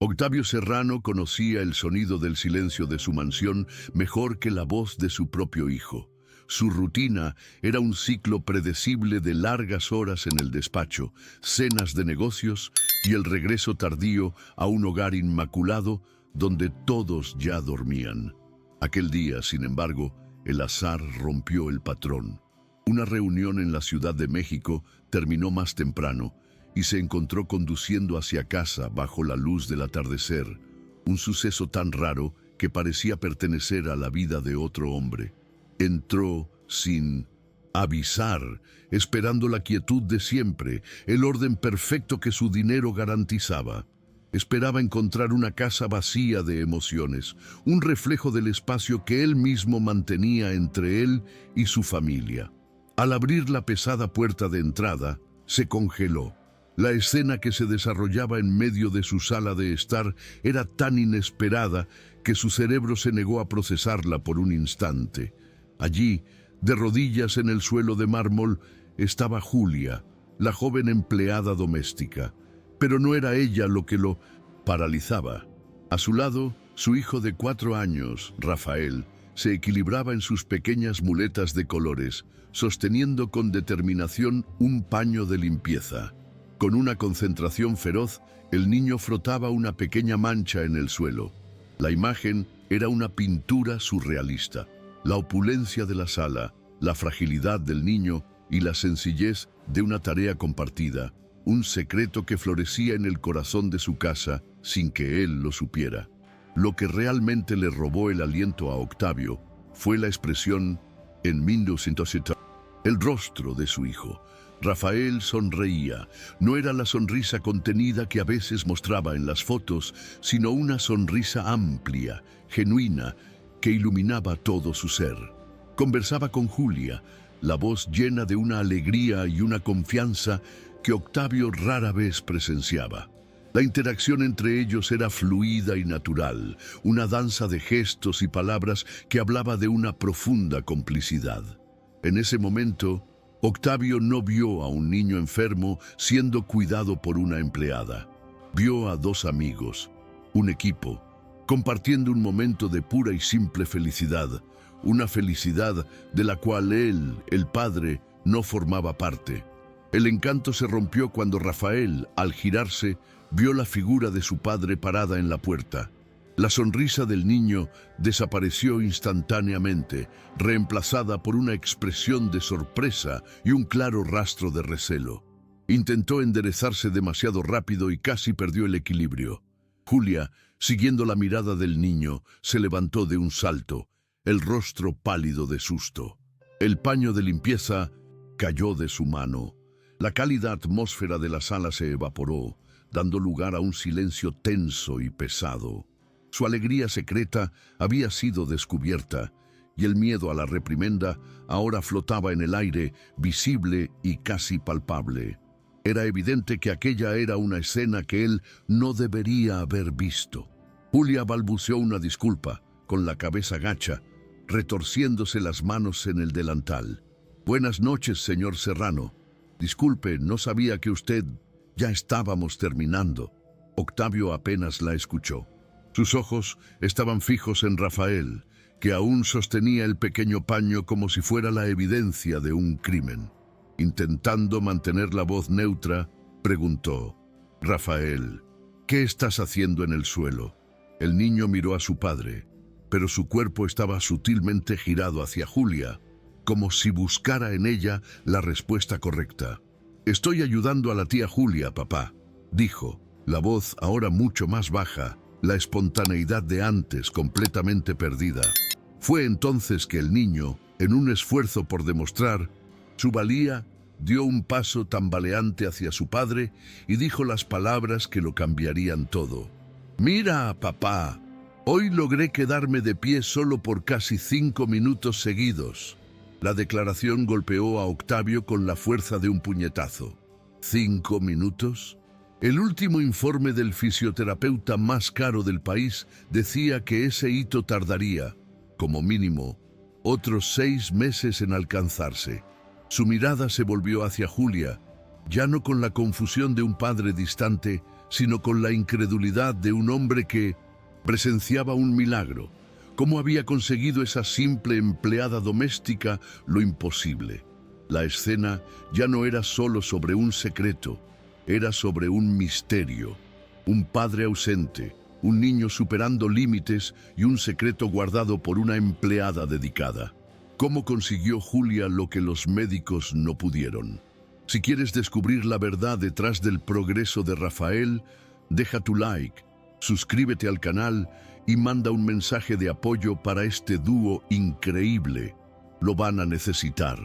Octavio Serrano conocía el sonido del silencio de su mansión mejor que la voz de su propio hijo. Su rutina era un ciclo predecible de largas horas en el despacho, cenas de negocios y el regreso tardío a un hogar inmaculado donde todos ya dormían. Aquel día, sin embargo, el azar rompió el patrón. Una reunión en la Ciudad de México terminó más temprano y se encontró conduciendo hacia casa bajo la luz del atardecer, un suceso tan raro que parecía pertenecer a la vida de otro hombre. Entró sin avisar, esperando la quietud de siempre, el orden perfecto que su dinero garantizaba. Esperaba encontrar una casa vacía de emociones, un reflejo del espacio que él mismo mantenía entre él y su familia. Al abrir la pesada puerta de entrada, se congeló. La escena que se desarrollaba en medio de su sala de estar era tan inesperada que su cerebro se negó a procesarla por un instante. Allí, de rodillas en el suelo de mármol, estaba Julia, la joven empleada doméstica. Pero no era ella lo que lo paralizaba. A su lado, su hijo de 4 años, Rafael, se equilibraba en sus pequeñas muletas de colores, sosteniendo con determinación un paño de limpieza. Con una concentración feroz, el niño frotaba una pequeña mancha en el suelo. La imagen era una pintura surrealista. La opulencia de la sala, la fragilidad del niño y la sencillez de una tarea compartida, un secreto que florecía en el corazón de su casa sin que él lo supiera. Lo que realmente le robó el aliento a Octavio fue la expresión en 1970, el rostro de su hijo. Rafael sonreía. No era la sonrisa contenida que a veces mostraba en las fotos, sino una sonrisa amplia, genuina, que iluminaba todo su ser. Conversaba con Julia, la voz llena de una alegría y una confianza que Octavio rara vez presenciaba. La interacción entre ellos era fluida y natural, una danza de gestos y palabras que hablaba de una profunda complicidad. En ese momento, Octavio no vio a un niño enfermo siendo cuidado por una empleada. Vio a 2 amigos, un equipo, compartiendo un momento de pura y simple felicidad, una felicidad de la cual él, el padre, no formaba parte. El encanto se rompió cuando Rafael, al girarse, vio la figura de su padre parada en la puerta. La sonrisa del niño desapareció instantáneamente, reemplazada por una expresión de sorpresa y un claro rastro de recelo. Intentó enderezarse demasiado rápido y casi perdió el equilibrio. Julia, siguiendo la mirada del niño, se levantó de un salto, el rostro pálido de susto. El paño de limpieza cayó de su mano. La cálida atmósfera de la sala se evaporó, dando lugar a un silencio tenso y pesado. Su alegría secreta había sido descubierta, y el miedo a la reprimenda ahora flotaba en el aire, visible y casi palpable. Era evidente que aquella era una escena que él no debería haber visto. Julia balbuceó una disculpa, con la cabeza gacha, retorciéndose las manos en el delantal. «Buenas noches, señor Serrano. Disculpe, no sabía que usted...» «Ya estábamos terminando». Octavio apenas la escuchó. Sus ojos estaban fijos en Rafael, que aún sostenía el pequeño paño como si fuera la evidencia de un crimen. Intentando mantener la voz neutra, preguntó: «Rafael, ¿qué estás haciendo en el suelo?» El niño miró a su padre, pero su cuerpo estaba sutilmente girado hacia Julia, como si buscara en ella la respuesta correcta. «Estoy ayudando a la tía Julia, papá», dijo, la voz ahora mucho más baja, la espontaneidad de antes completamente perdida. Fue entonces que el niño, en un esfuerzo por demostrar su valía, dio un paso tambaleante hacia su padre y dijo las palabras que lo cambiarían todo. «Mira, papá, hoy logré quedarme de pie solo por casi 5 minutos seguidos». La declaración golpeó a Octavio con la fuerza de un puñetazo. ¿5 minutos? El último informe del fisioterapeuta más caro del país decía que ese hito tardaría, como mínimo, otros 6 meses en alcanzarse. Su mirada se volvió hacia Julia, ya no con la confusión de un padre distante, sino con la incredulidad de un hombre que presenciaba un milagro. ¿Cómo había conseguido esa simple empleada doméstica lo imposible? La escena ya no era solo sobre un secreto, era sobre un misterio. Un padre ausente, un niño superando límites y un secreto guardado por una empleada dedicada. ¿Cómo consiguió Julia lo que los médicos no pudieron? Si quieres descubrir la verdad detrás del progreso de Rafael, deja tu like, suscríbete al canal y manda un mensaje de apoyo para este dúo increíble. Lo van a necesitar.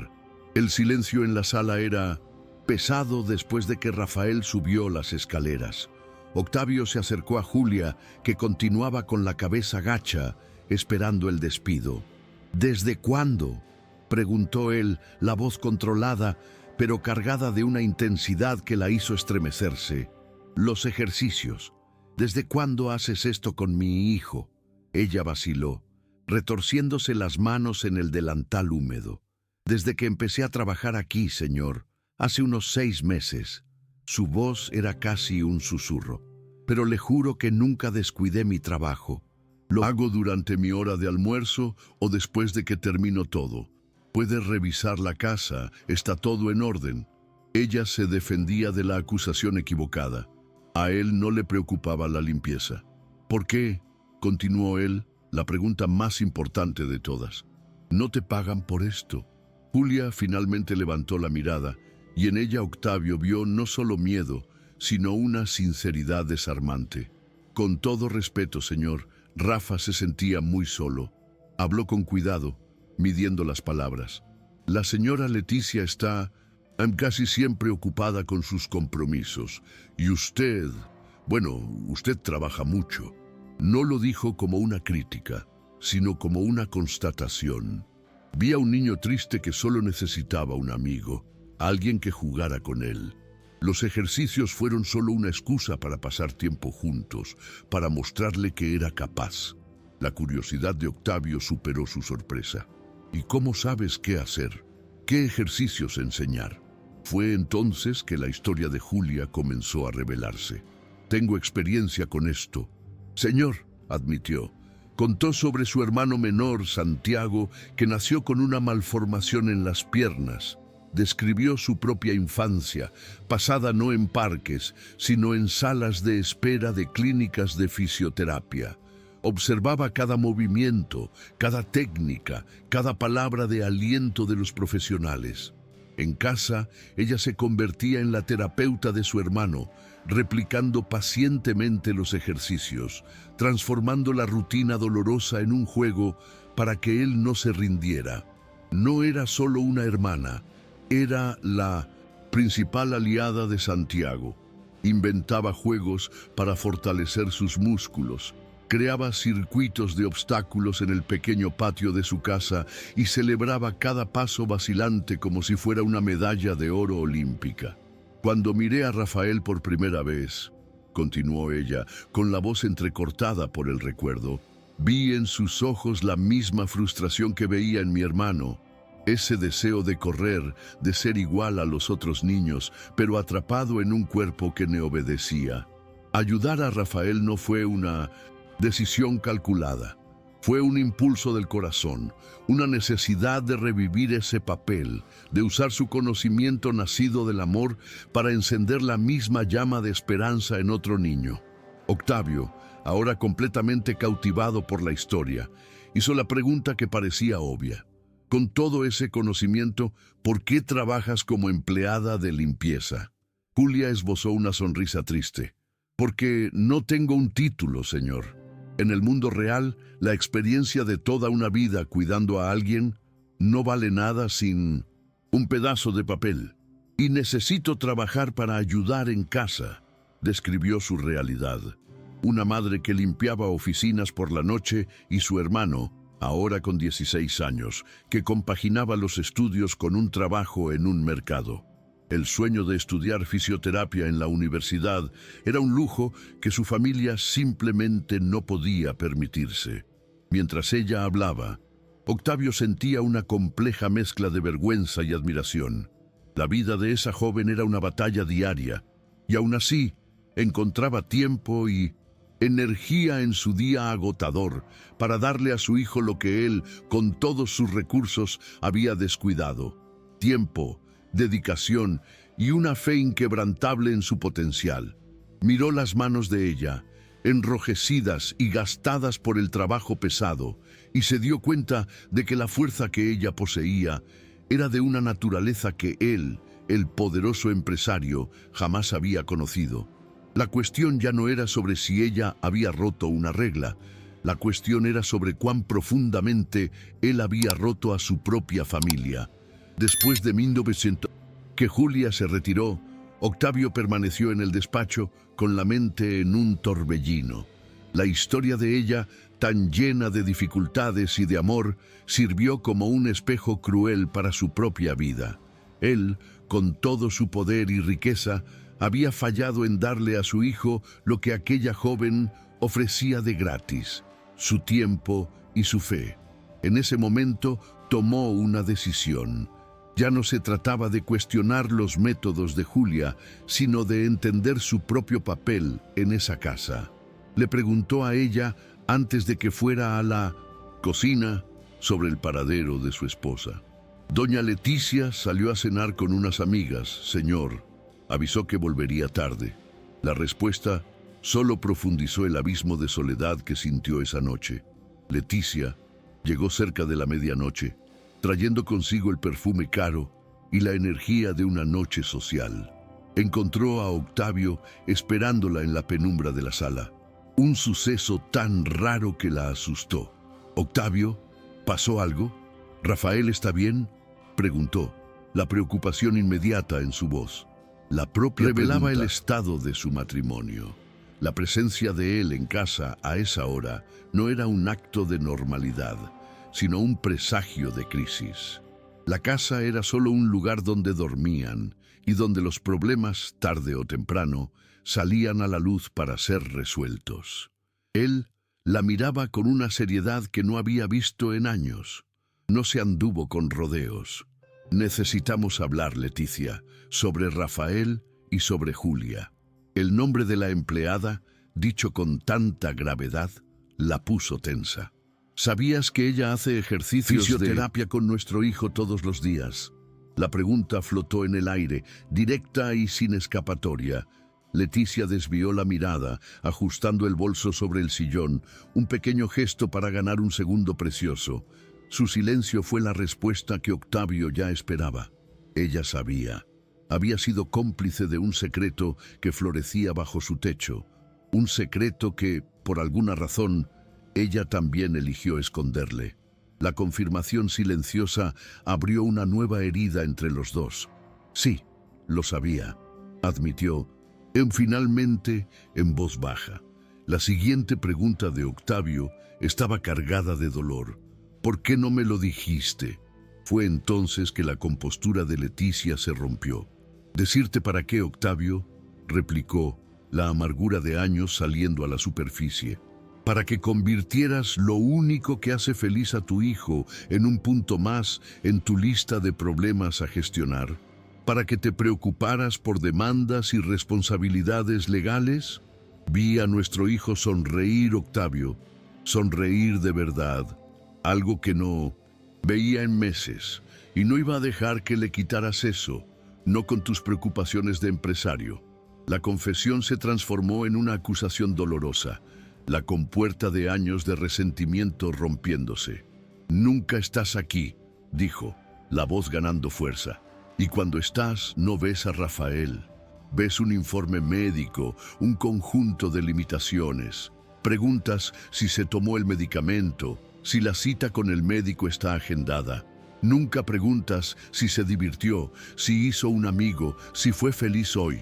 El silencio en la sala era pesado después de que Rafael subió las escaleras. Octavio se acercó a Julia, que continuaba con la cabeza gacha, esperando el despido. ¿Desde cuándo?, preguntó él, la voz controlada, pero cargada de una intensidad que la hizo estremecerse. Los ejercicios. ¿Desde cuándo haces esto con mi hijo? Ella vaciló, retorciéndose las manos en el delantal húmedo. Desde que empecé a trabajar aquí, señor, hace unos 6 meses. Su voz era casi un susurro. Pero le juro que nunca descuidé mi trabajo. Lo hago durante mi hora de almuerzo o después de que termino todo. Puedes revisar la casa, está todo en orden. Ella se defendía de la acusación equivocada. A él no le preocupaba la limpieza. ¿Por qué?, continuó él, la pregunta más importante de todas. ¿No te pagan por esto? Julia finalmente levantó la mirada, y en ella Octavio vio no solo miedo, sino una sinceridad desarmante. Con todo respeto, señor, Rafa se sentía muy solo. Habló con cuidado, midiendo las palabras. La señora Leticia está casi siempre ocupada con sus compromisos. Y usted, usted trabaja mucho. No lo dijo como una crítica, sino como una constatación. Vi a un niño triste que solo necesitaba un amigo, alguien que jugara con él. Los ejercicios fueron solo una excusa para pasar tiempo juntos, para mostrarle que era capaz. La curiosidad de Octavio superó su sorpresa. ¿Y cómo sabes qué hacer? ¿Qué ejercicios enseñar? Fue entonces que la historia de Julia comenzó a revelarse. Tengo experiencia con esto. Señor, admitió, contó sobre su hermano menor, Santiago, que nació con una malformación en las piernas. Describió su propia infancia, pasada no en parques, sino en salas de espera de clínicas de fisioterapia. Observaba cada movimiento, cada técnica, cada palabra de aliento de los profesionales. En casa, ella se convertía en la terapeuta de su hermano, replicando pacientemente los ejercicios, transformando la rutina dolorosa en un juego para que él no se rindiera. No era solo una hermana, era la principal aliada de Santiago. Inventaba juegos para fortalecer sus músculos, creaba circuitos de obstáculos en el pequeño patio de su casa y celebraba cada paso vacilante como si fuera una medalla de oro olímpica. Cuando miré a Rafael por primera vez, continuó ella, con la voz entrecortada por el recuerdo, vi en sus ojos la misma frustración que veía en mi hermano. Ese deseo de correr, de ser igual a los otros niños, pero atrapado en un cuerpo que me obedecía. Ayudar a Rafael no fue una decisión calculada. Fue un impulso del corazón, una necesidad de revivir ese papel, de usar su conocimiento nacido del amor para encender la misma llama de esperanza en otro niño. Octavio, ahora completamente cautivado por la historia, hizo la pregunta que parecía obvia. Con todo ese conocimiento, ¿por qué trabajas como empleada de limpieza? Julia esbozó una sonrisa triste. Porque no tengo un título, señor. En el mundo real, la experiencia de toda una vida cuidando a alguien no vale nada sin un pedazo de papel. Y necesito trabajar para ayudar en casa, describió su realidad. Una madre que limpiaba oficinas por la noche y su hermano, ahora con 16 años, que compaginaba los estudios con un trabajo en un mercado. El sueño de estudiar fisioterapia en la universidad era un lujo que su familia simplemente no podía permitirse. Mientras ella hablaba, Octavio sentía una compleja mezcla de vergüenza y admiración. La vida de esa joven era una batalla diaria, y aún así, encontraba tiempo y energía en su día agotador para darle a su hijo lo que él, con todos sus recursos, había descuidado: tiempo, dedicación y una fe inquebrantable en su potencial. Miró las manos de ella, enrojecidas y gastadas por el trabajo pesado, y se dio cuenta de que la fuerza que ella poseía era de una naturaleza que él, el poderoso empresario, jamás había conocido. La cuestión ya no era sobre si ella había roto una regla. La cuestión era sobre cuán profundamente él había roto a su propia familia. Después de 1900 que Julia se retiró, Octavio permaneció en el despacho con la mente en un torbellino. La historia de ella, tan llena de dificultades y de amor, sirvió como un espejo cruel para su propia vida. Él, con todo su poder y riqueza, había fallado en darle a su hijo lo que aquella joven ofrecía de gratis: su tiempo y su fe. En ese momento tomó una decisión. Ya no se trataba de cuestionar los métodos de Julia, sino de entender su propio papel en esa casa. Le preguntó a ella, antes de que fuera a la cocina, sobre el paradero de su esposa. Doña Leticia salió a cenar con unas amigas, señor. Avisó que volvería tarde. La respuesta solo profundizó el abismo de soledad que sintió esa noche. Leticia llegó cerca de la medianoche, trayendo consigo el perfume caro y la energía de una noche social. Encontró a Octavio esperándola en la penumbra de la sala. Un suceso tan raro que la asustó. «Octavio, ¿pasó algo? ¿Rafael está bien?», preguntó, la preocupación inmediata en su voz. La propia revelaba el estado de su matrimonio. La presencia de él en casa a esa hora no era un acto de normalidad, sino un presagio de crisis. La casa era solo un lugar donde dormían y donde los problemas, tarde o temprano, salían a la luz para ser resueltos. Él la miraba con una seriedad que no había visto en años. No se anduvo con rodeos. «Necesitamos hablar, Leticia, sobre Rafael y sobre Julia». El nombre de la empleada, dicho con tanta gravedad, la puso tensa. «¿Sabías que ella hace ejercicios fisioterapia con nuestro hijo todos los días?». La pregunta flotó en el aire, directa y sin escapatoria. Leticia desvió la mirada, ajustando el bolso sobre el sillón, un pequeño gesto para ganar un segundo precioso. Su silencio fue la respuesta que Octavio ya esperaba. Ella sabía. Había sido cómplice de un secreto que florecía bajo su techo. Un secreto que, por alguna razón, ella también eligió esconderle. La confirmación silenciosa abrió una nueva herida entre los dos. «Sí, lo sabía», admitió, finalmente en voz baja. La siguiente pregunta de Octavio estaba cargada de dolor. «¿Por qué no me lo dijiste?». Fue entonces que la compostura de Leticia se rompió. «¿Decirte para qué, Octavio?», replicó, la amargura de años saliendo a la superficie. «Para que convirtieras lo único que hace feliz a tu hijo en un punto más en tu lista de problemas a gestionar. Para que te preocuparas por demandas y responsabilidades legales». Vi a nuestro hijo sonreír, Octavio, sonreír de verdad, algo que no veía en meses, y no iba a dejar que le quitaras eso, no con tus preocupaciones de empresario. La confesión se transformó en una acusación dolorosa, la compuerta de años de resentimiento rompiéndose. «Nunca estás aquí», dijo, la voz ganando fuerza. «Y cuando estás, no ves a Rafael. Ves un informe médico, un conjunto de limitaciones. Preguntas si se tomó el medicamento, si la cita con el médico está agendada. Nunca preguntas si se divirtió, si hizo un amigo, si fue feliz hoy».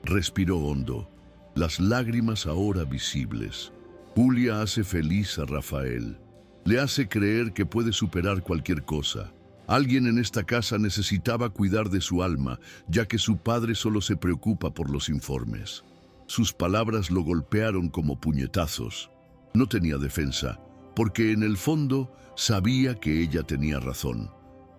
Respiró hondo, las lágrimas ahora visibles. Julia hace feliz a Rafael. Le hace creer que puede superar cualquier cosa. Alguien en esta casa necesitaba cuidar de su alma, ya que su padre solo se preocupa por los informes. Sus palabras lo golpearon como puñetazos. No tenía defensa, porque en el fondo sabía que ella tenía razón.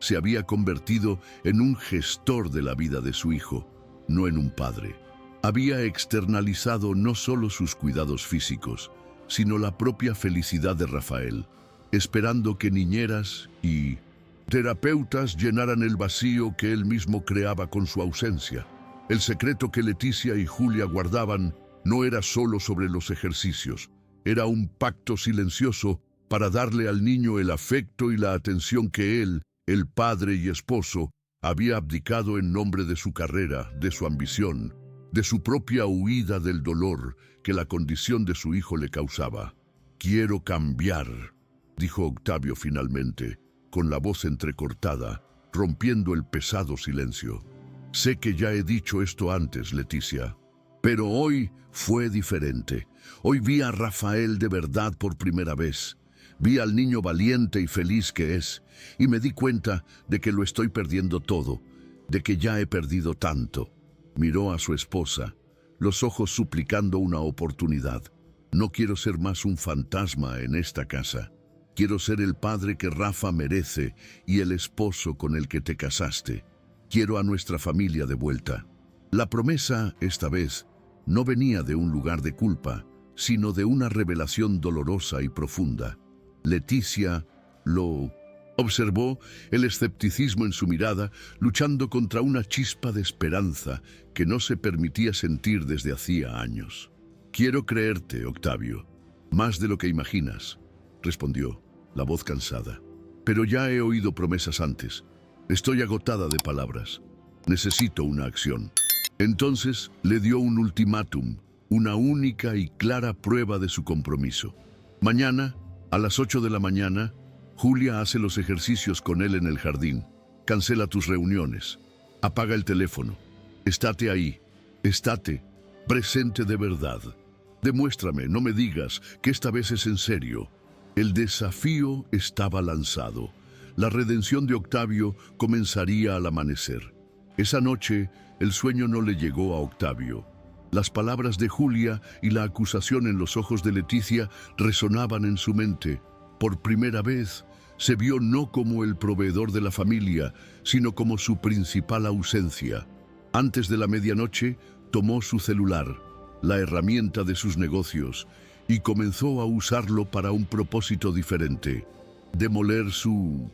Se había convertido en un gestor de la vida de su hijo, no en un padre. Había externalizado no solo sus cuidados físicos, sino la propia felicidad de Rafael, esperando que niñeras y terapeutas llenaran el vacío que él mismo creaba con su ausencia. El secreto que Leticia y Julia guardaban no era solo sobre los ejercicios, era un pacto silencioso para darle al niño el afecto y la atención que él, el padre y esposo, había abdicado en nombre de su carrera, de su ambición, de su propia huida del dolor que la condición de su hijo le causaba. «Quiero cambiar», dijo Octavio finalmente, con la voz entrecortada, rompiendo el pesado silencio. «Sé que ya he dicho esto antes, Leticia, pero hoy fue diferente. Hoy vi a Rafael de verdad por primera vez. Vi al niño valiente y feliz que es, y me di cuenta de que lo estoy perdiendo todo, de que ya he perdido tanto». Miró a su esposa, los ojos suplicando una oportunidad. «No quiero ser más un fantasma en esta casa. Quiero ser el padre que Rafa merece y el esposo con el que te casaste. Quiero a nuestra familia de vuelta». La promesa, esta vez, no venía de un lugar de culpa, sino de una revelación dolorosa y profunda. Leticia lo observó, el escepticismo en su mirada, luchando contra una chispa de esperanza que no se permitía sentir desde hacía años. «Quiero creerte, Octavio, más de lo que imaginas», respondió, la voz cansada. «Pero ya he oído promesas antes. Estoy agotada de palabras. Necesito una acción». Entonces le dio un ultimátum, una única y clara prueba de su compromiso. «Mañana, a las 8 de la mañana, Julia hace los ejercicios con él en el jardín. Cancela tus reuniones. Apaga el teléfono. Estate ahí. Estate presente de verdad. Demuéstrame, no me digas que esta vez es en serio». El desafío estaba lanzado. La redención de Octavio comenzaría al amanecer. Esa noche, el sueño no le llegó a Octavio. Las palabras de Julia y la acusación en los ojos de Leticia resonaban en su mente. Por primera vez, se vio no como el proveedor de la familia, sino como su principal ausencia. Antes de la medianoche, tomó su celular, la herramienta de sus negocios, y comenzó a usarlo para un propósito diferente: demoler su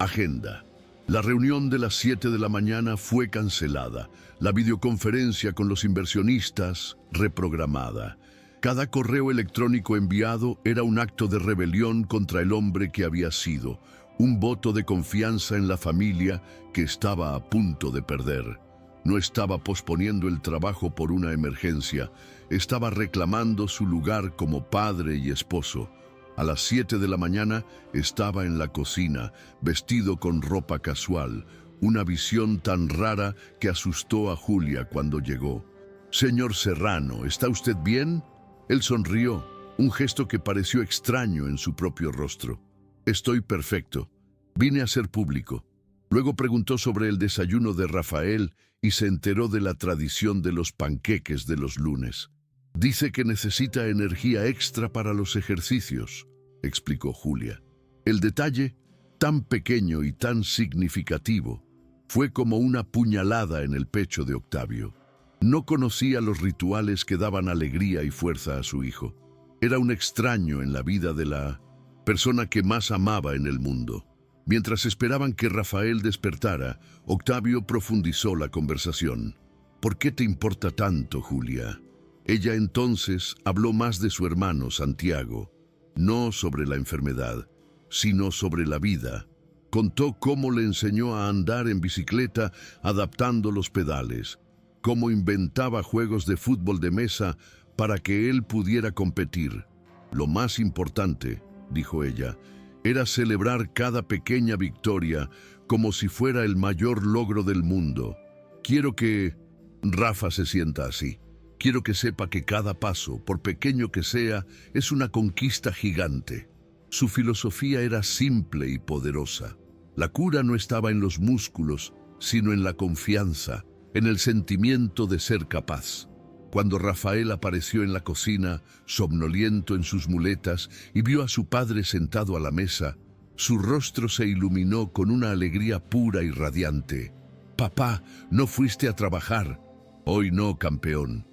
agenda. La reunión de las 7 de la mañana fue cancelada, la videoconferencia con los inversionistas reprogramada. Cada correo electrónico enviado era un acto de rebelión contra el hombre que había sido, un voto de confianza en la familia que estaba a punto de perder. No estaba posponiendo el trabajo por una emergencia, estaba reclamando su lugar como padre y esposo. A las 7 de la mañana estaba en la cocina, vestido con ropa casual, una visión tan rara que asustó a Julia cuando llegó. «Señor Serrano, ¿está usted bien?». Él sonrió, un gesto que pareció extraño en su propio rostro. «Estoy perfecto. Vine a ser público». Luego preguntó sobre el desayuno de Rafael y se enteró de la tradición de los panqueques de los lunes. «Dice que necesita energía extra para los ejercicios», explicó Julia. El detalle, tan pequeño y tan significativo, fue como una puñalada en el pecho de Octavio. No conocía los rituales que daban alegría y fuerza a su hijo. Era un extraño en la vida de la persona que más amaba en el mundo. Mientras esperaban que Rafael despertara, Octavio profundizó la conversación. «¿Por qué te importa tanto, Julia?». Ella entonces habló más de su hermano Santiago, no sobre la enfermedad, sino sobre la vida. Contó cómo le enseñó a andar en bicicleta adaptando los pedales, cómo inventaba juegos de fútbol de mesa para que él pudiera competir. «Lo más importante», dijo ella, «era celebrar cada pequeña victoria como si fuera el mayor logro del mundo. Quiero que Rafa se sienta así. Quiero que sepa que cada paso, por pequeño que sea, es una conquista gigante». Su filosofía era simple y poderosa. La cura no estaba en los músculos, sino en la confianza, en el sentimiento de ser capaz. Cuando Rafael apareció en la cocina, somnoliento en sus muletas, y vio a su padre sentado a la mesa, su rostro se iluminó con una alegría pura y radiante. «Papá, ¿no fuiste a trabajar?». «Hoy no, campeón.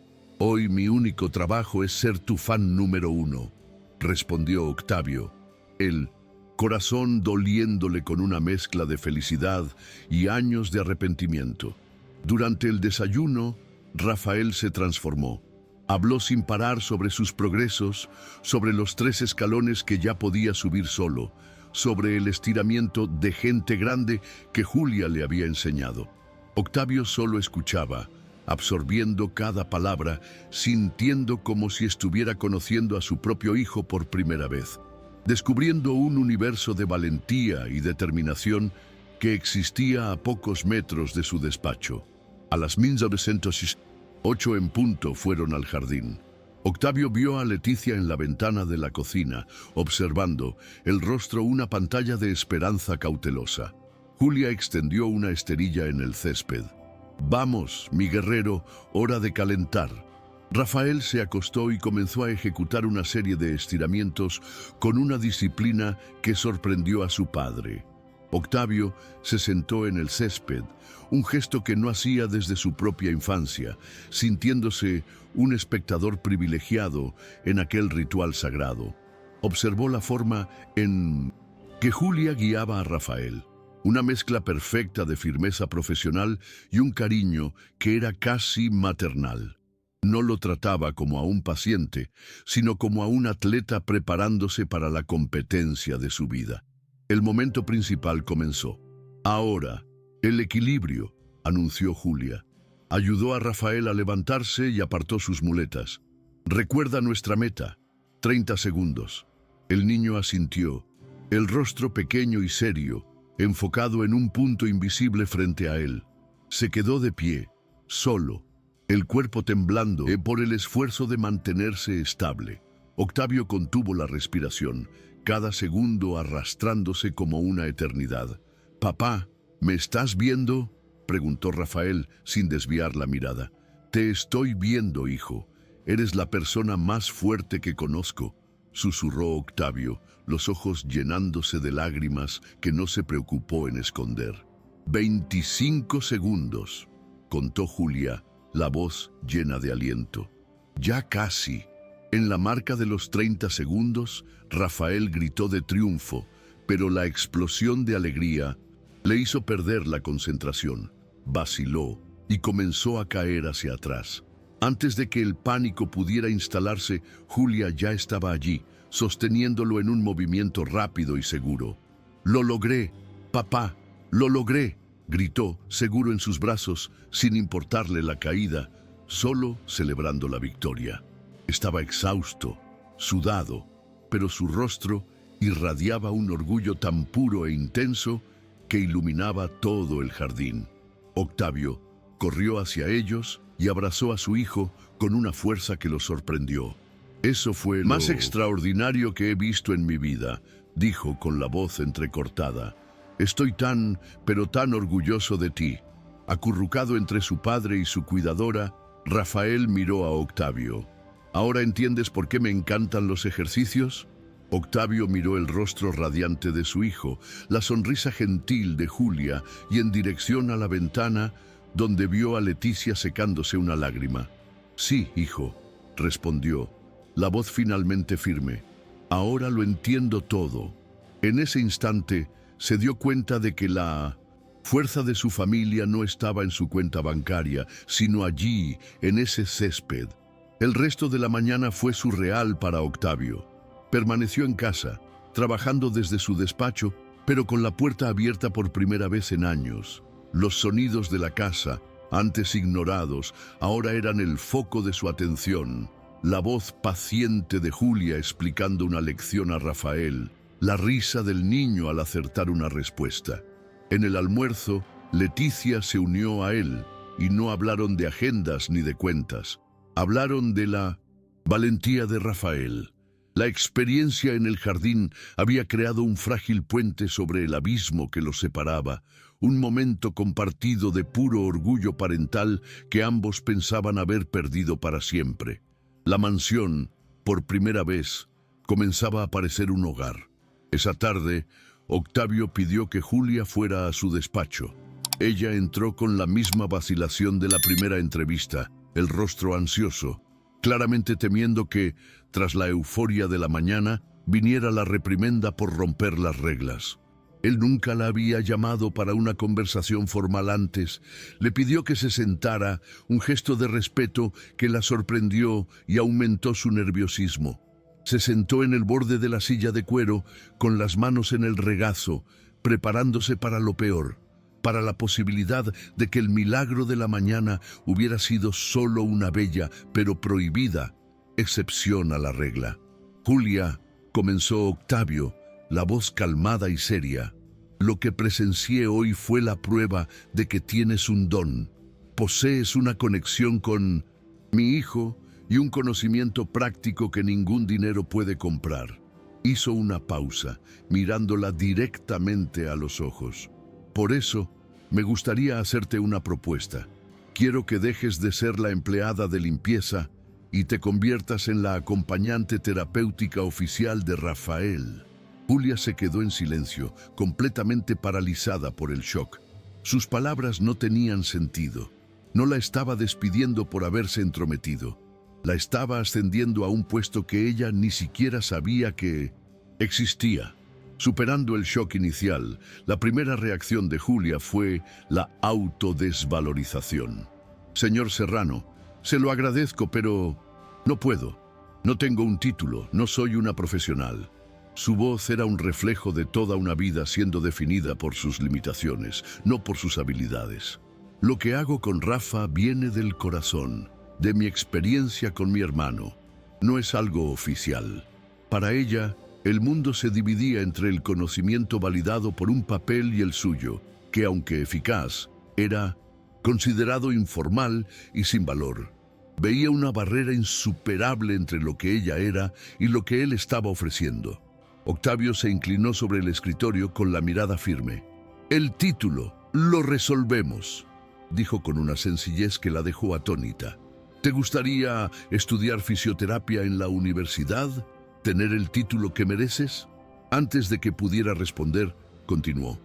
Hoy mi único trabajo es ser tu fan número 1, respondió Octavio, el corazón doliéndole con una mezcla de felicidad y años de arrepentimiento. Durante el desayuno, Rafael se transformó. Habló sin parar sobre sus progresos, sobre los 3 escalones que ya podía subir solo, sobre el estiramiento de gente grande que Julia le había enseñado. Octavio solo escuchaba, absorbiendo cada palabra, sintiendo como si estuviera conociendo a su propio hijo por primera vez, descubriendo un universo de valentía y determinación que existía a pocos metros de su despacho. A las 1908 en punto fueron al jardín. Octavio vio a Leticia en la ventana de la cocina, observando, el rostro una pantalla de esperanza cautelosa. Julia extendió una esterilla en el césped. «Vamos, mi guerrero, hora de calentar». Rafael se acostó y comenzó a ejecutar una serie de estiramientos con una disciplina que sorprendió a su padre. Octavio se sentó en el césped, un gesto que no hacía desde su propia infancia, sintiéndose un espectador privilegiado en aquel ritual sagrado. Observó la forma en que Julia guiaba a Rafael, una mezcla perfecta de firmeza profesional y un cariño que era casi maternal. No lo trataba como a un paciente, sino como a un atleta preparándose para la competencia de su vida. El momento principal comenzó. «Ahora, el equilibrio», anunció Julia. Ayudó a Rafael a levantarse y apartó sus muletas. «Recuerda nuestra meta. 30 segundos». El niño asintió, el rostro pequeño y serio, enfocado en un punto invisible frente a él. Se quedó de pie, solo, el cuerpo temblando por el esfuerzo de mantenerse estable. Octavio contuvo la respiración, cada segundo arrastrándose como una eternidad. «Papá, ¿me estás viendo?», preguntó Rafael sin desviar la mirada. «Te estoy viendo, hijo. Eres la persona más fuerte que conozco», susurró Octavio, los ojos llenándose de lágrimas que no se preocupó en esconder. 25 segundos, contó Julia, la voz llena de aliento. «Ya casi». En la marca de los 30 segundos, Rafael gritó de triunfo, pero la explosión de alegría le hizo perder la concentración. Vaciló y comenzó a caer hacia atrás. Antes de que el pánico pudiera instalarse, Julia ya estaba allí, sosteniéndolo en un movimiento rápido y seguro. «Lo logré, papá, lo logré», gritó, seguro en sus brazos, sin importarle la caída, solo celebrando la victoria. Estaba exhausto, sudado, pero su rostro irradiaba un orgullo tan puro e intenso que iluminaba todo el jardín. Octavio corrió hacia ellos y abrazó a su hijo con una fuerza que lo sorprendió. «Eso fue lo más extraordinario que he visto en mi vida», dijo con la voz entrecortada. «Estoy tan, pero tan orgulloso de ti». Acurrucado entre su padre y su cuidadora, Rafael miró a Octavio. «¿Ahora entiendes por qué me encantan los ejercicios?». Octavio miró el rostro radiante de su hijo, la sonrisa gentil de Julia y en dirección a la ventana, donde vio a Leticia secándose una lágrima. «Sí, hijo», respondió, la voz finalmente firme. «Ahora lo entiendo todo». En ese instante se dio cuenta de que la fuerza de su familia no estaba en su cuenta bancaria, sino allí, en ese césped. El resto de la mañana fue surreal para Octavio. Permaneció en casa, trabajando desde su despacho, pero con la puerta abierta por primera vez en años. Los sonidos de la casa, antes ignorados, ahora eran el foco de su atención. La voz paciente de Julia explicando una lección a Rafael, la risa del niño al acertar una respuesta. En el almuerzo, Leticia se unió a él y no hablaron de agendas ni de cuentas. Hablaron de la valentía de Rafael. La experiencia en el jardín había creado un frágil puente sobre el abismo que los separaba, un momento compartido de puro orgullo parental que ambos pensaban haber perdido para siempre. La mansión, por primera vez, comenzaba a parecer un hogar. Esa tarde, Octavio pidió que Julia fuera a su despacho. Ella entró con la misma vacilación de la primera entrevista, el rostro ansioso, claramente temiendo que, tras la euforia de la mañana, viniera la reprimenda por romper las reglas. Él nunca la había llamado para una conversación formal antes. Le pidió que se sentara, un gesto de respeto que la sorprendió y aumentó su nerviosismo. Se sentó en el borde de la silla de cuero, con las manos en el regazo, preparándose para lo peor, para la posibilidad de que el milagro de la mañana hubiera sido solo una bella, pero prohibida, excepción a la regla. Julia, comenzó Octavio, la voz calmada y seria. Lo que presencié hoy fue la prueba de que tienes un don. Posees una conexión con mi hijo y un conocimiento práctico que ningún dinero puede comprar. Hizo una pausa, mirándola directamente a los ojos. Por eso, me gustaría hacerte una propuesta. Quiero que dejes de ser la empleada de limpieza y te conviertas en la acompañante terapéutica oficial de Rafael. Julia se quedó en silencio, completamente paralizada por el shock. Sus palabras no tenían sentido. No la estaba despidiendo por haberse entrometido. La estaba ascendiendo a un puesto que ella ni siquiera sabía que existía. Superando el shock inicial, la primera reacción de Julia fue la autodesvalorización. Señor Serrano, se lo agradezco, pero no puedo. No tengo un título, no soy una profesional. Su voz era un reflejo de toda una vida siendo definida por sus limitaciones, no por sus habilidades. Lo que hago con Rafa viene del corazón, de mi experiencia con mi hermano. No es algo oficial. Para ella, el mundo se dividía entre el conocimiento validado por un papel y el suyo, que aunque eficaz, era considerado informal y sin valor. Veía una barrera insuperable entre lo que ella era y lo que él estaba ofreciendo. Octavio se inclinó sobre el escritorio con la mirada firme. «El título, lo resolvemos», dijo con una sencillez que la dejó atónita. «¿Te gustaría estudiar fisioterapia en la universidad? ¿Tener el título que mereces?» Antes de que pudiera responder, continuó.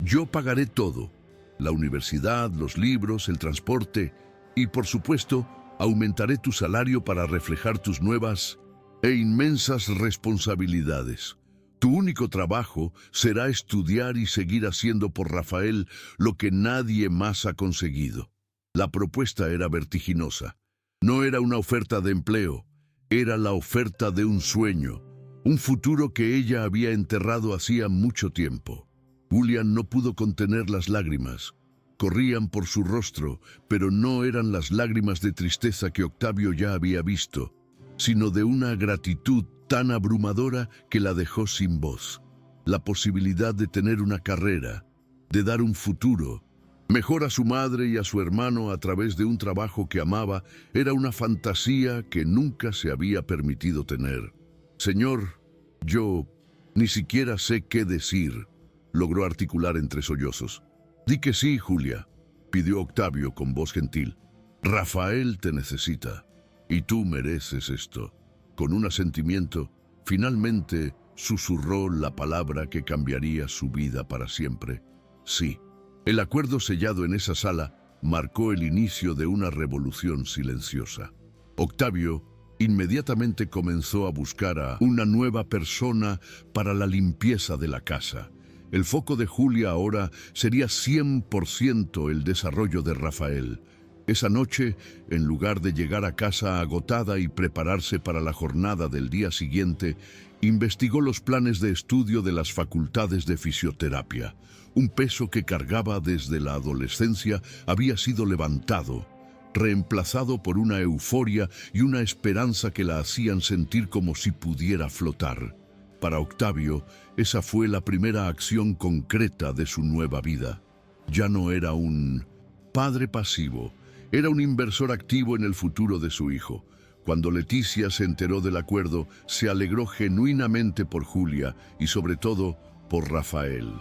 «Yo pagaré todo. La universidad, los libros, el transporte y, por supuesto, aumentaré tu salario para reflejar tus nuevas e inmensas responsabilidades. Tu único trabajo será estudiar y seguir haciendo por Rafael lo que nadie más ha conseguido». La propuesta era vertiginosa. No era una oferta de empleo, era la oferta de un sueño, un futuro que ella había enterrado hacía mucho tiempo. Julián no pudo contener las lágrimas. Corrían por su rostro, pero no eran las lágrimas de tristeza que Octavio ya había visto, sino de una gratitud tan abrumadora que la dejó sin voz. La posibilidad de tener una carrera, de dar un futuro, mejor a su madre y a su hermano a través de un trabajo que amaba, era una fantasía que nunca se había permitido tener. «Señor, yo ni siquiera sé qué decir», logró articular entre sollozos. «Di que sí, Julia», pidió Octavio con voz gentil. «Rafael te necesita, y tú mereces esto». Con un asentimiento, finalmente susurró la palabra que cambiaría su vida para siempre. «Sí». El acuerdo sellado en esa sala marcó el inicio de una revolución silenciosa. Octavio inmediatamente comenzó a buscar a una nueva persona para la limpieza de la casa. El foco de Julia ahora sería 100% el desarrollo de Rafael. Esa noche, en lugar de llegar a casa agotada y prepararse para la jornada del día siguiente, investigó los planes de estudio de las facultades de fisioterapia. Un peso que cargaba desde la adolescencia había sido levantado, reemplazado por una euforia y una esperanza que la hacían sentir como si pudiera flotar. Para Octavio, esa fue la primera acción concreta de su nueva vida. Ya no era un padre pasivo, era un inversor activo en el futuro de su hijo. Cuando Leticia se enteró del acuerdo, se alegró genuinamente por Julia y sobre todo por Rafael.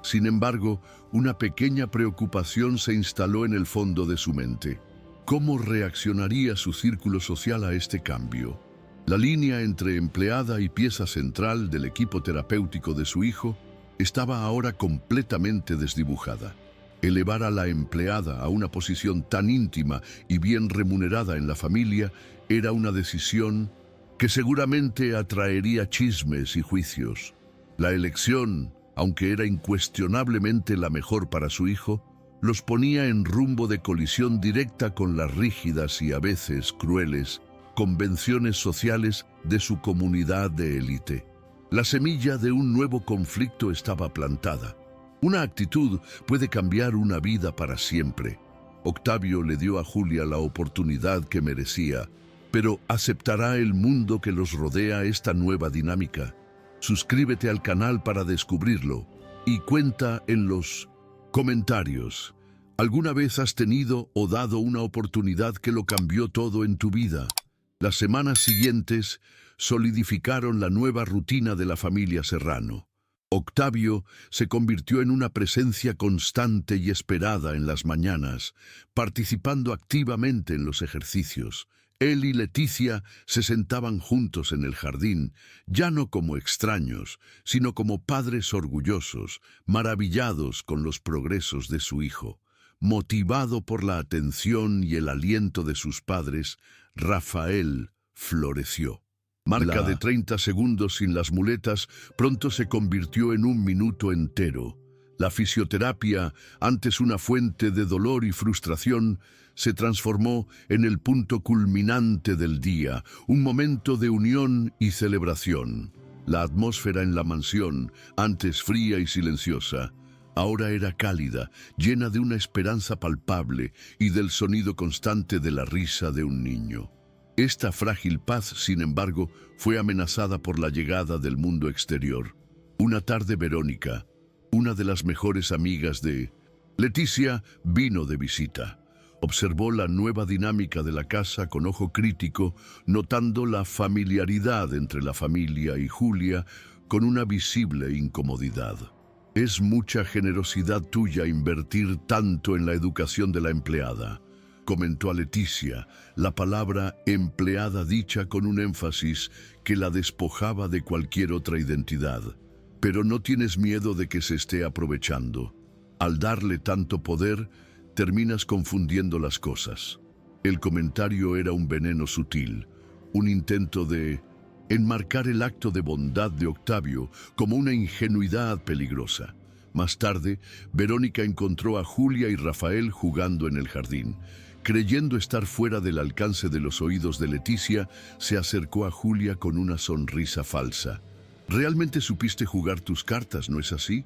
Sin embargo, una pequeña preocupación se instaló en el fondo de su mente. ¿Cómo reaccionaría su círculo social a este cambio? La línea entre empleada y pieza central del equipo terapéutico de su hijo estaba ahora completamente desdibujada. Elevar a la empleada a una posición tan íntima y bien remunerada en la familia era una decisión que seguramente atraería chismes y juicios. La elección, aunque era incuestionablemente la mejor para su hijo, los ponía en rumbo de colisión directa con las rígidas y a veces crueles convenciones sociales de su comunidad de élite. La semilla de un nuevo conflicto estaba plantada. Una actitud puede cambiar una vida para siempre. Octavio le dio a Julia la oportunidad que merecía, pero ¿aceptará el mundo que los rodea esta nueva dinámica? Suscríbete al canal para descubrirlo y cuenta en los comentarios. ¿Alguna vez has tenido o dado una oportunidad que lo cambió todo en tu vida? Las semanas siguientes solidificaron la nueva rutina de la familia Serrano. Octavio se convirtió en una presencia constante y esperada en las mañanas, participando activamente en los ejercicios. Él y Leticia se sentaban juntos en el jardín, ya no como extraños, sino como padres orgullosos, maravillados con los progresos de su hijo. Motivado por la atención y el aliento de sus padres, Rafael floreció. Marca de 30 segundos sin las muletas pronto se convirtió en un minuto entero. La fisioterapia, antes una fuente de dolor y frustración, se transformó en el punto culminante del día, un momento de unión y celebración. La atmósfera en la mansión, antes fría y silenciosa, ahora era cálida, llena de una esperanza palpable y del sonido constante de la risa de un niño. Esta frágil paz, sin embargo, fue amenazada por la llegada del mundo exterior. Una tarde Verónica, una de las mejores amigas de Leticia, vino de visita. Observó la nueva dinámica de la casa con ojo crítico, notando la familiaridad entre la familia y Julia con una visible incomodidad. Es mucha generosidad tuya invertir tanto en la educación de la empleada, comentó a Leticia, la palabra empleada dicha con un énfasis que la despojaba de cualquier otra identidad. Pero no tienes miedo de que se esté aprovechando. Al darle tanto poder, terminas confundiendo las cosas. El comentario era un veneno sutil, un intento de enmarcar el acto de bondad de Octavio como una ingenuidad peligrosa. Más tarde, Verónica encontró a Julia y Rafael jugando en el jardín. Creyendo estar fuera del alcance de los oídos de Leticia, se acercó a Julia con una sonrisa falsa. «Realmente supiste jugar tus cartas, ¿no es así?»,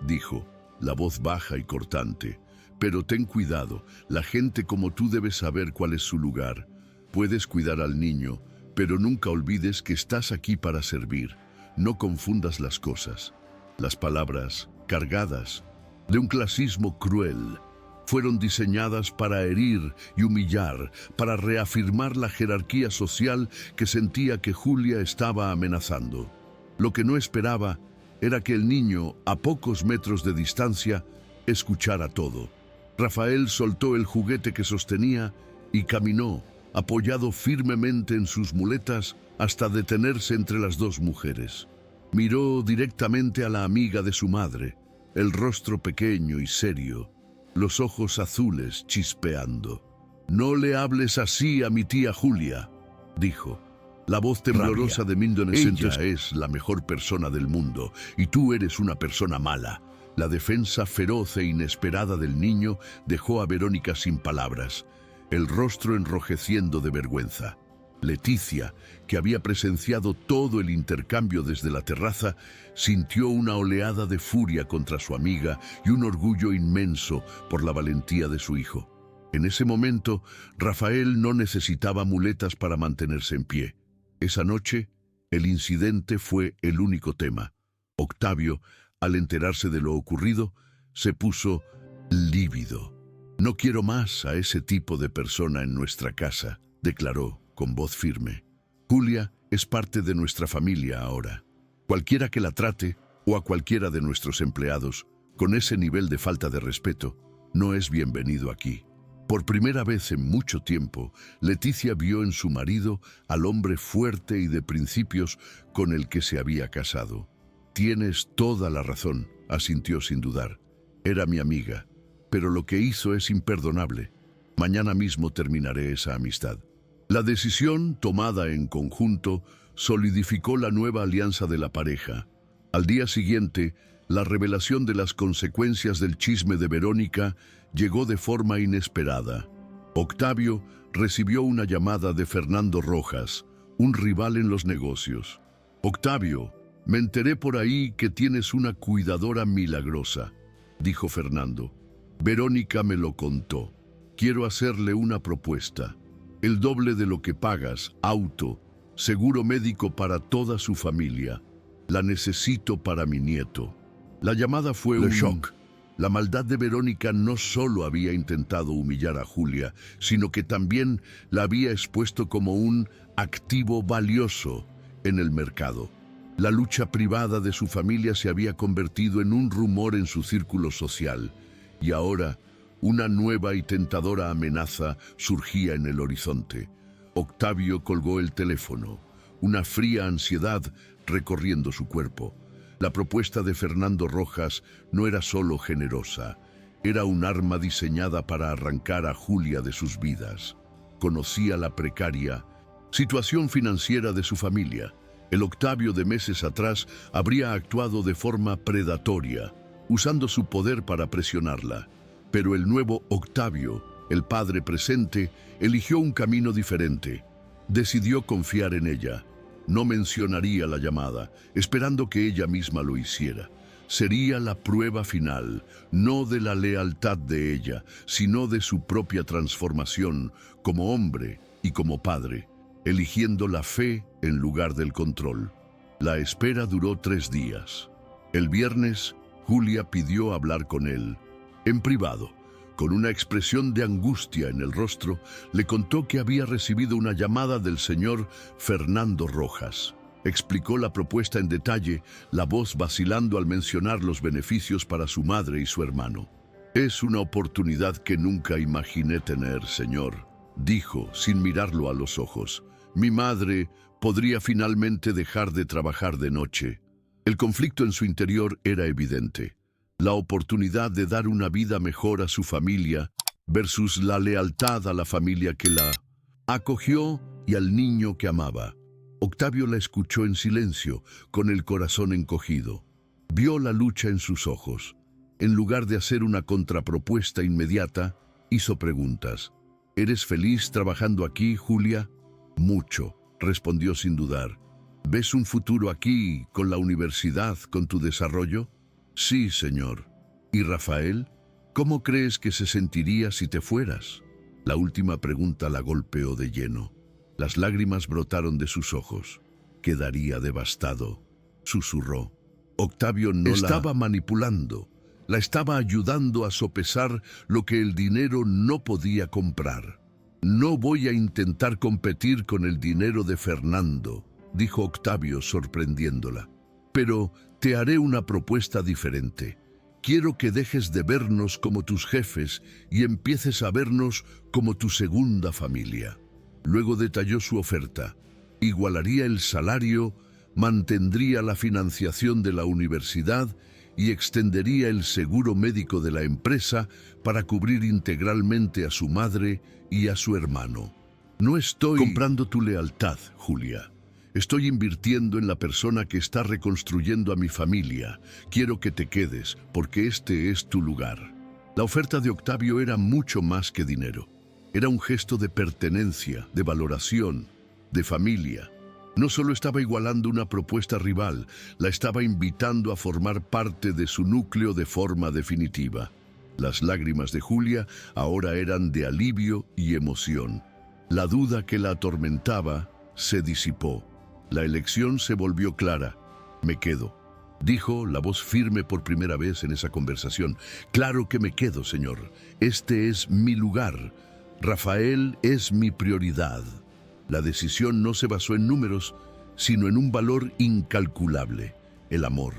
dijo, la voz baja y cortante. «Pero ten cuidado, la gente como tú debe saber cuál es su lugar. Puedes cuidar al niño, pero nunca olvides que estás aquí para servir. No confundas las cosas». Las palabras, cargadas de un clasismo cruel, fueron diseñadas para herir y humillar, para reafirmar la jerarquía social que sentía que Julia estaba amenazando. Lo que no esperaba era que el niño, a pocos metros de distancia, escuchara todo. Rafael soltó el juguete que sostenía y caminó, apoyado firmemente en sus muletas, hasta detenerse entre las dos mujeres. Miró directamente a la amiga de su madre, el rostro pequeño y serio, los ojos azules chispeando. «No le hables así a mi tía Julia», dijo. La voz temblorosa de Mindon Ella es la mejor persona del mundo y tú eres una persona mala. La defensa feroz e inesperada del niño dejó a Verónica sin palabras, el rostro enrojeciendo de vergüenza. Leticia, que había presenciado todo el intercambio desde la terraza, sintió una oleada de furia contra su amiga y un orgullo inmenso por la valentía de su hijo. En ese momento, Rafael no necesitaba muletas para mantenerse en pie. Esa noche, el incidente fue el único tema. Octavio, al enterarse de lo ocurrido, se puso lívido. «No quiero más a ese tipo de persona en nuestra casa», declaró con voz firme. «Julia es parte de nuestra familia ahora. Cualquiera que la trate, o a cualquiera de nuestros empleados, con ese nivel de falta de respeto, no es bienvenido aquí». Por primera vez en mucho tiempo, Leticia vio en su marido al hombre fuerte y de principios con el que se había casado. «Tienes toda la razón», asintió sin dudar. «Era mi amiga. pero lo que hizo es imperdonable. Mañana mismo terminaré esa amistad. La decisión, tomada en conjunto, solidificó la nueva alianza de la pareja. Al día siguiente, la revelación de las consecuencias del chisme de Verónica llegó de forma inesperada. Octavio recibió una llamada de Fernando Rojas, un rival en los negocios. «Octavio, me enteré por ahí que tienes una cuidadora milagrosa», dijo Fernando. «Verónica me lo contó. Quiero hacerle una propuesta. El doble de lo que pagas, auto, seguro médico para toda su familia. La necesito para mi nieto». La llamada fue un shock. La maldad de Verónica no solo había intentado humillar a Julia, sino que también la había expuesto como un activo valioso en el mercado. La lucha privada de su familia se había convertido en un rumor en su círculo social, y ahora una nueva y tentadora amenaza surgía en el horizonte. Octavio colgó el teléfono, una fría ansiedad recorriendo su cuerpo. La propuesta de Fernando Rojas no era solo generosa, era un arma diseñada para arrancar a Julia de sus vidas. Conocía la precaria situación financiera de su familia. El Octavio de meses atrás habría actuado de forma predatoria, usando su poder para presionarla. Pero el nuevo Octavio, el padre presente, eligió un camino diferente. Decidió confiar en ella. No mencionaría la llamada, esperando que ella misma lo hiciera. Sería la prueba final, no de la lealtad de ella, sino de su propia transformación como hombre y como padre, eligiendo la fe en lugar del control. La espera duró 3 días. El viernes, Julia pidió hablar con él. En privado, con una expresión de angustia en el rostro, le contó que había recibido una llamada del señor Fernando Rojas. Explicó la propuesta en detalle, la voz vacilando al mencionar los beneficios para su madre y su hermano. «Es una oportunidad que nunca imaginé tener, señor», dijo sin mirarlo a los ojos. «Mi madre podría finalmente dejar de trabajar de noche». El conflicto en su interior era evidente. La oportunidad de dar una vida mejor a su familia versus la lealtad a la familia que la acogió y al niño que amaba. Octavio la escuchó en silencio, con el corazón encogido. Vio la lucha en sus ojos. En lugar de hacer una contrapropuesta inmediata, hizo preguntas. «¿Eres feliz trabajando aquí, Julia?» «Mucho», respondió sin dudar. «¿Ves un futuro aquí, con la universidad, con tu desarrollo?» «Sí, señor». «¿Y Rafael? ¿Cómo crees que se sentiría si te fueras?» La última pregunta la golpeó de lleno. Las lágrimas brotaron de sus ojos. «Quedaría devastado», susurró. Octavio no estaba manipulando, la estaba ayudando a sopesar lo que el dinero no podía comprar. «No voy a intentar competir con el dinero de Fernando», dijo Octavio sorprendiéndola. «Pero te haré una propuesta diferente. Quiero que dejes de vernos como tus jefes y empieces a vernos como tu segunda familia». Luego detalló su oferta. Igualaría el salario, mantendría la financiación de la universidad y extendería el seguro médico de la empresa para cubrir integralmente a su madre y a su hermano. «No estoy comprando tu lealtad, Julia. Estoy invirtiendo en la persona que está reconstruyendo a mi familia. Quiero que te quedes, porque este es tu lugar». La oferta de Octavio era mucho más que dinero. Era un gesto de pertenencia, de valoración, de familia. No solo estaba igualando una propuesta rival, la estaba invitando a formar parte de su núcleo de forma definitiva. Las lágrimas de Julia ahora eran de alivio y emoción. La duda que la atormentaba se disipó. La elección se volvió clara. «Me quedo», dijo, la voz firme por primera vez en esa conversación. «Claro que me quedo, señor. Este es mi lugar. Rafael es mi prioridad». La decisión no se basó en números, sino en un valor incalculable: el amor.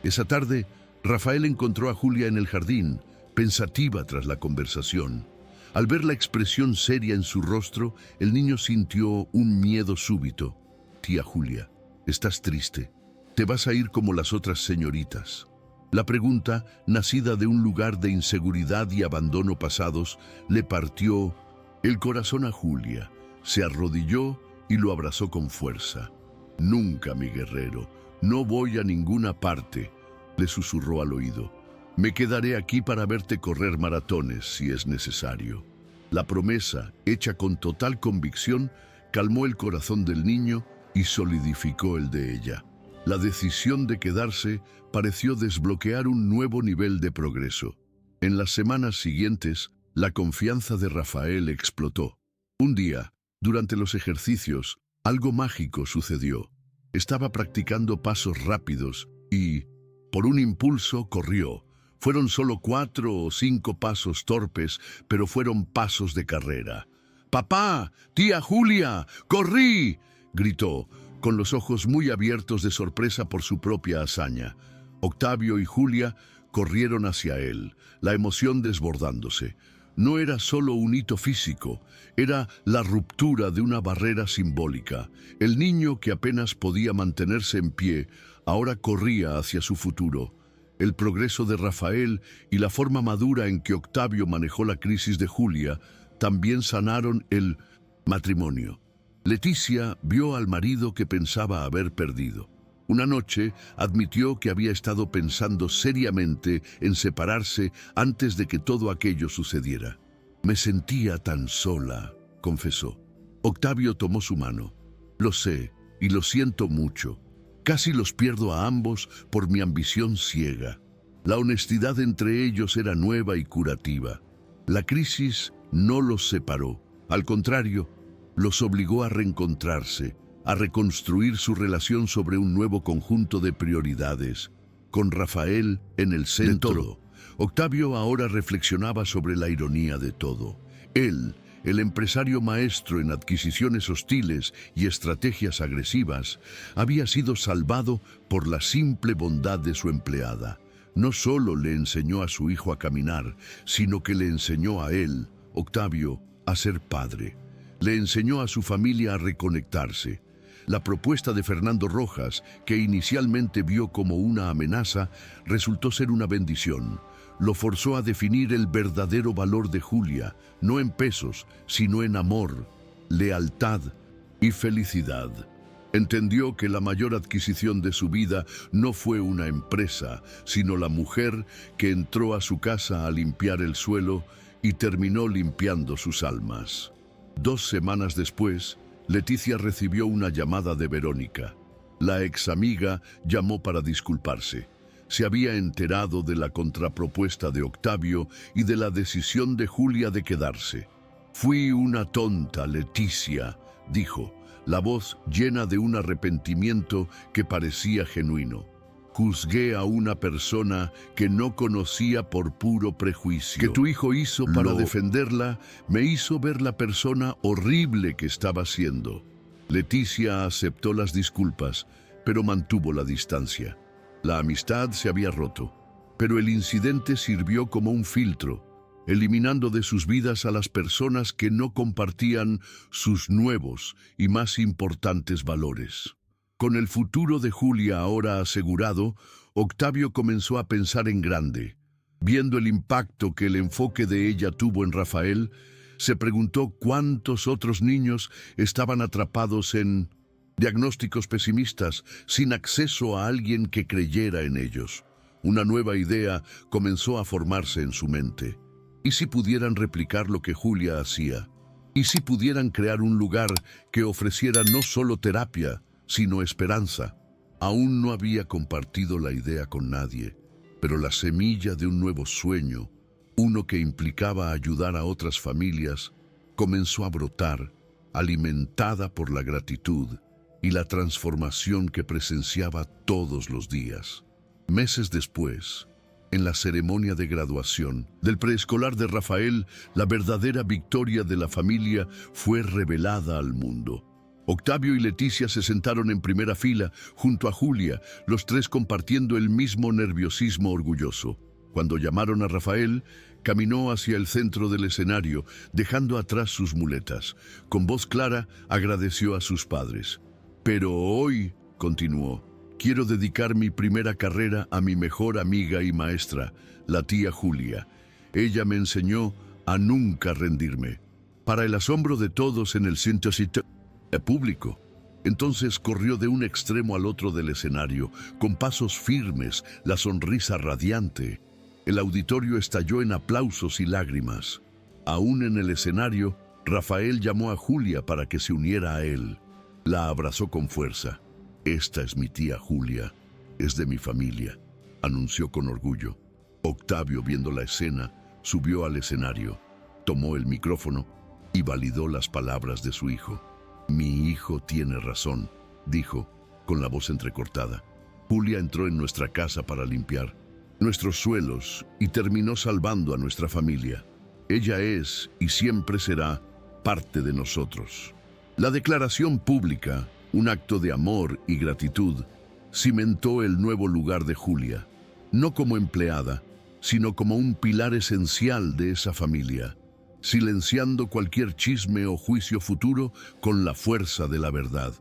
Esa tarde, Rafael encontró a Julia en el jardín, pensativa tras la conversación. Al ver la expresión seria en su rostro, el niño sintió un miedo súbito. «Tía Julia, estás triste. Te vas a ir como las otras señoritas». La pregunta, nacida de un lugar de inseguridad y abandono pasados, le partió el corazón a Julia. Se arrodilló y lo abrazó con fuerza. «Nunca, mi guerrero, no voy a ninguna parte», le susurró al oído. «Me quedaré aquí para verte correr maratones si es necesario». La promesa, hecha con total convicción, calmó el corazón del niño y solidificó el de ella. La decisión de quedarse pareció desbloquear un nuevo nivel de progreso. En las semanas siguientes, la confianza de Rafael explotó. Un día, durante los ejercicios, algo mágico sucedió. Estaba practicando pasos rápidos y, por un impulso, corrió. Fueron solo 4 o 5 pasos torpes, pero fueron pasos de carrera. «¡Papá! ¡Tía Julia! ¡Corrí!», gritó, con los ojos muy abiertos de sorpresa por su propia hazaña. Octavio y Julia corrieron hacia él, la emoción desbordándose. No era solo un hito físico, era la ruptura de una barrera simbólica. El niño que apenas podía mantenerse en pie, ahora corría hacia su futuro. El progreso de Rafael y la forma madura en que Octavio manejó la crisis de Julia también sanaron el matrimonio. Leticia vio al marido que pensaba haber perdido. Una noche admitió que había estado pensando seriamente en separarse antes de que todo aquello sucediera. «Me sentía tan sola», confesó. Octavio tomó su mano. «Lo sé, y lo siento mucho. Casi los pierdo a ambos por mi ambición ciega». La honestidad entre ellos era nueva y curativa. La crisis no los separó. Al contrario, los obligó a reencontrarse, a reconstruir su relación sobre un nuevo conjunto de prioridades, con Rafael en el centro. De todo. Octavio ahora reflexionaba sobre la ironía de todo. Él, el empresario maestro en adquisiciones hostiles y estrategias agresivas, había sido salvado por la simple bondad de su empleada. No solo le enseñó a su hijo a caminar, sino que le enseñó a él, Octavio, a ser padre. Le enseñó a su familia a reconectarse. La propuesta de Fernando Rojas, que inicialmente vio como una amenaza, resultó ser una bendición. Lo forzó a definir el verdadero valor de Julia, no en pesos, sino en amor, lealtad y felicidad. Entendió que la mayor adquisición de su vida no fue una empresa, sino la mujer que entró a su casa a limpiar el suelo y terminó limpiando sus almas. 2 semanas después, Leticia recibió una llamada de Verónica. La ex amiga llamó para disculparse. Se había enterado de la contrapropuesta de Octavio y de la decisión de Julia de quedarse. «Fui una tonta, Leticia», dijo, la voz llena de un arrepentimiento que parecía genuino. «Juzgué a una persona que no conocía por puro prejuicio. Que tu hijo hizo para defenderla me hizo ver la persona horrible que estaba siendo». Leticia aceptó las disculpas, pero mantuvo la distancia. La amistad se había roto, pero el incidente sirvió como un filtro, eliminando de sus vidas a las personas que no compartían sus nuevos y más importantes valores. Con el futuro de Julia ahora asegurado, Octavio comenzó a pensar en grande. Viendo el impacto que el enfoque de ella tuvo en Rafael, se preguntó cuántos otros niños estaban atrapados en diagnósticos pesimistas, sin acceso a alguien que creyera en ellos. Una nueva idea comenzó a formarse en su mente. ¿Y si pudieran replicar lo que Julia hacía? ¿Y si pudieran crear un lugar que ofreciera no solo terapia, sino esperanza? Aún no había compartido la idea con nadie, pero la semilla de un nuevo sueño, uno que implicaba ayudar a otras familias, comenzó a brotar, alimentada por la gratitud y la transformación que presenciaba todos los días. Meses después, en la ceremonia de graduación del preescolar de Rafael, la verdadera victoria de la familia fue revelada al mundo. Octavio y Leticia se sentaron en primera fila junto a Julia, los tres compartiendo el mismo nerviosismo orgulloso. Cuando llamaron a Rafael, caminó hacia el centro del escenario, dejando atrás sus muletas. Con voz clara, agradeció a sus padres. «Pero hoy», continuó, Quiero dedicar mi primera carrera a mi mejor amiga y maestra, la tía Julia. Ella me enseñó a nunca rendirme. Para el asombro de todos en el centro público. Entonces corrió de un extremo al otro del escenario, con pasos firmes, la sonrisa radiante. El auditorio estalló en aplausos y lágrimas. Aún en el escenario, Rafael llamó a Julia para que se uniera a él. La abrazó con fuerza. «Esta es mi tía Julia, es de mi familia», anunció con orgullo. Octavio, viendo la escena, subió al escenario, tomó el micrófono y validó las palabras de su hijo. «Mi hijo tiene razón», dijo, con la voz entrecortada. «Julia entró en nuestra casa para limpiar nuestros suelos y terminó salvando a nuestra familia. Ella es y siempre será parte de nosotros». La declaración pública, un acto de amor y gratitud, cimentó el nuevo lugar de Julia, no como empleada, sino como un pilar esencial de esa familia, silenciando cualquier chisme o juicio futuro con la fuerza de la verdad.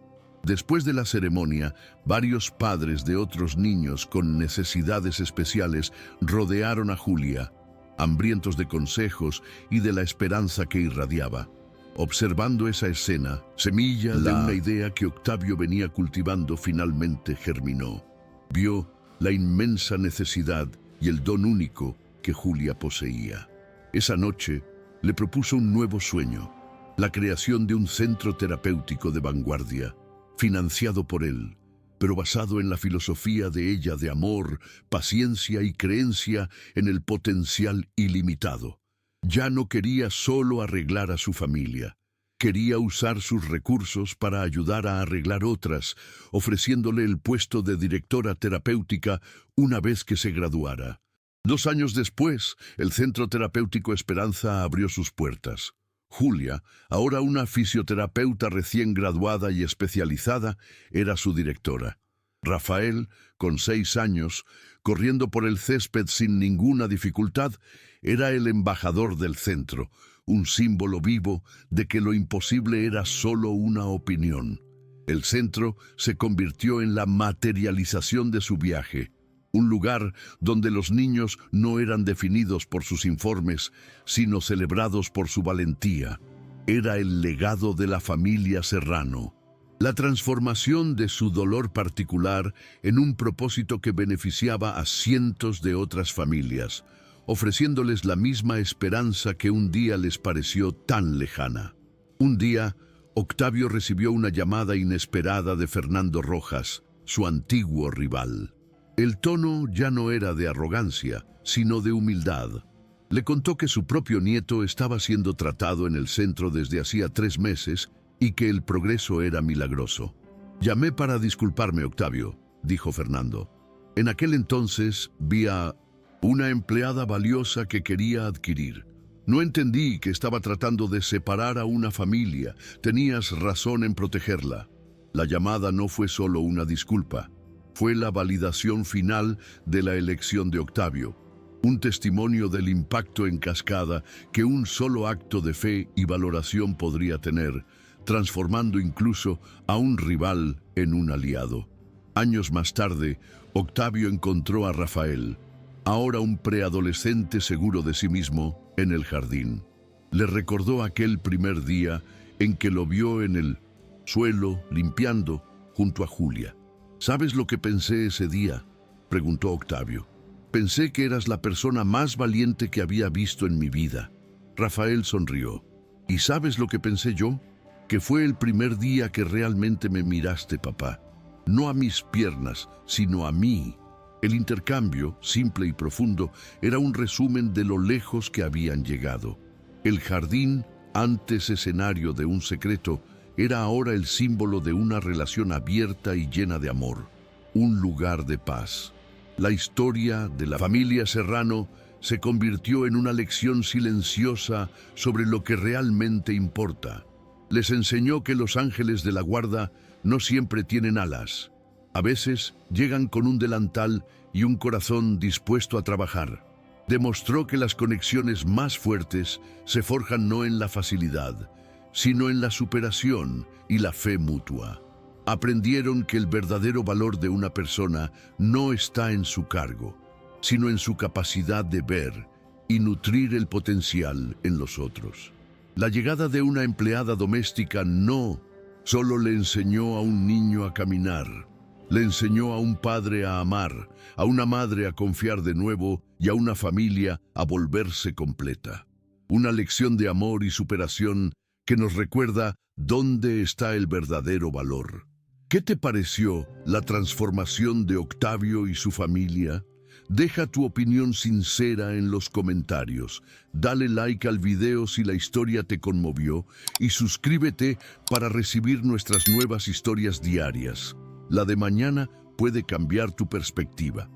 Después de la ceremonia, varios padres de otros niños con necesidades especiales rodearon a Julia, hambrientos de consejos y de la esperanza que irradiaba. Observando esa escena, semilla de una idea que Octavio venía cultivando finalmente germinó. Vio la inmensa necesidad y el don único que Julia poseía. Esa noche le propuso un nuevo sueño, la creación de un centro terapéutico de vanguardia, financiado por él, pero basado en la filosofía de ella de amor, paciencia y creencia en el potencial ilimitado. Ya no quería solo arreglar a su familia. Quería usar sus recursos para ayudar a arreglar otras, ofreciéndole el puesto de directora terapéutica una vez que se graduara. 2 años después, el Centro Terapéutico Esperanza abrió sus puertas. Julia, ahora una fisioterapeuta recién graduada y especializada, era su directora. Rafael, con 6 años, corriendo por el césped sin ninguna dificultad, era el embajador del centro, un símbolo vivo de que lo imposible era solo una opinión. El centro se convirtió en la materialización de su viaje, un lugar donde los niños no eran definidos por sus informes, sino celebrados por su valentía. Era el legado de la familia Serrano. La transformación de su dolor particular en un propósito que beneficiaba a cientos de otras familias, ofreciéndoles la misma esperanza que un día les pareció tan lejana. Un día, Octavio recibió una llamada inesperada de Fernando Rojas, su antiguo rival. El tono ya no era de arrogancia, sino de humildad. Le contó que su propio nieto estaba siendo tratado en el centro desde hacía 3 meses y que el progreso era milagroso. «Llamé para disculparme, Octavio», dijo Fernando. «En aquel entonces vi a una empleada valiosa que quería adquirir. No entendí que estaba tratando de separar a una familia. Tenías razón en protegerla». La llamada no fue solo una disculpa. Fue la validación final de la elección de Octavio. Un testimonio del impacto en cascada que un solo acto de fe y valoración podría tener, transformando incluso a un rival en un aliado. Años más tarde, Octavio encontró a Rafael, ahora un preadolescente seguro de sí mismo, en el jardín. Le recordó aquel primer día en que lo vio en el suelo, limpiando, junto a Julia. «¿Sabes lo que pensé ese día?», preguntó Octavio. «Pensé que eras la persona más valiente que había visto en mi vida». Rafael sonrió. «¿Y sabes lo que pensé yo? Que fue el primer día que realmente me miraste, papá. No a mis piernas, sino a mí». El intercambio, simple y profundo, era un resumen de lo lejos que habían llegado. El jardín, antes escenario de un secreto, era ahora el símbolo de una relación abierta y llena de amor, un lugar de paz. La historia de la familia Serrano se convirtió en una lección silenciosa sobre lo que realmente importa. Les enseñó que los ángeles de la guarda no siempre tienen alas. A veces llegan con un delantal y un corazón dispuesto a trabajar. Demostró que las conexiones más fuertes se forjan no en la facilidad, sino en la superación y la fe mutua. Aprendieron que el verdadero valor de una persona no está en su cargo, sino en su capacidad de ver y nutrir el potencial en los otros. La llegada de una empleada doméstica no solo le enseñó a un niño a caminar, le enseñó a un padre a amar, a una madre a confiar de nuevo y a una familia a volverse completa. Una lección de amor y superación que nos recuerda dónde está el verdadero valor. ¿Qué te pareció la transformación de Octavio y su familia? Deja tu opinión sincera en los comentarios, dale like al video si la historia te conmovió y suscríbete para recibir nuestras nuevas historias diarias. La de mañana puede cambiar tu perspectiva.